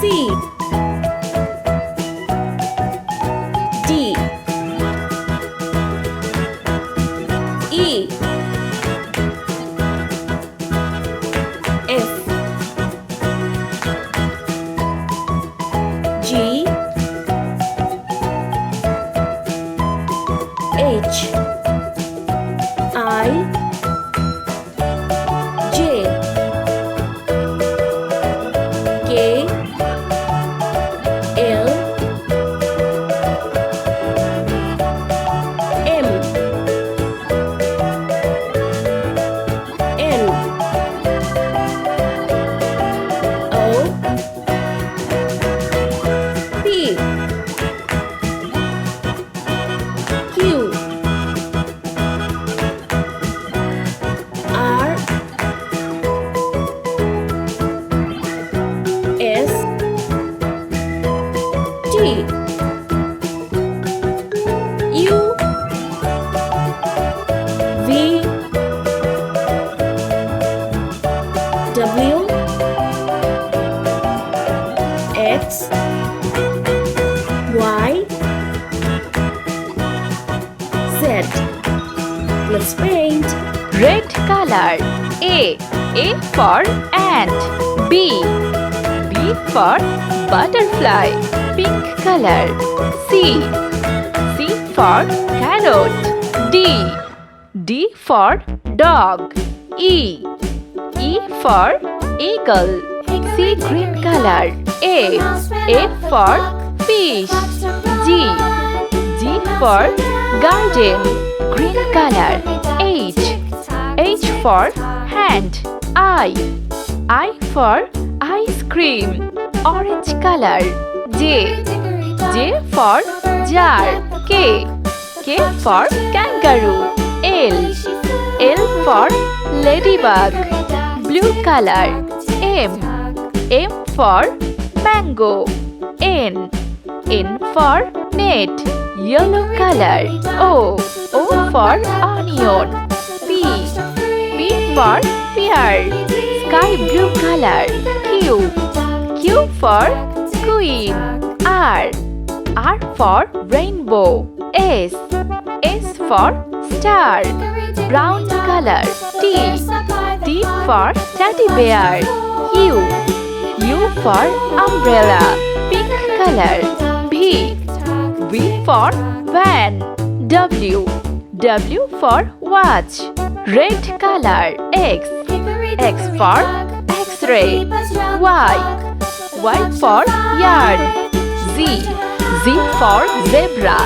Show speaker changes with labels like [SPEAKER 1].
[SPEAKER 1] D, E, F, G, H, I, J, K, L, M, N, O, P, Q, R, S, T, U, V, W, X, Y, Z. Let's paint.
[SPEAKER 2] Red color. A for ant. B for butterfly. Pink color. C for carrot. D for dog. E for eagle. C green color. A for fish. G for garden. Green color. H for hand. I for ice cream. Orange color. J for jar. K for kangaroo. L for ladybug. Blue color. M for mango. N for net. Yellow color. O for onion. P for pear. Sky blue color. Q for queen. R for rainbow. S for star. Brown color. T for teddy bear. U for umbrella. Pink color. V for van. W for watch. Red color. X for X-ray. Y for yarn. Z for zebra.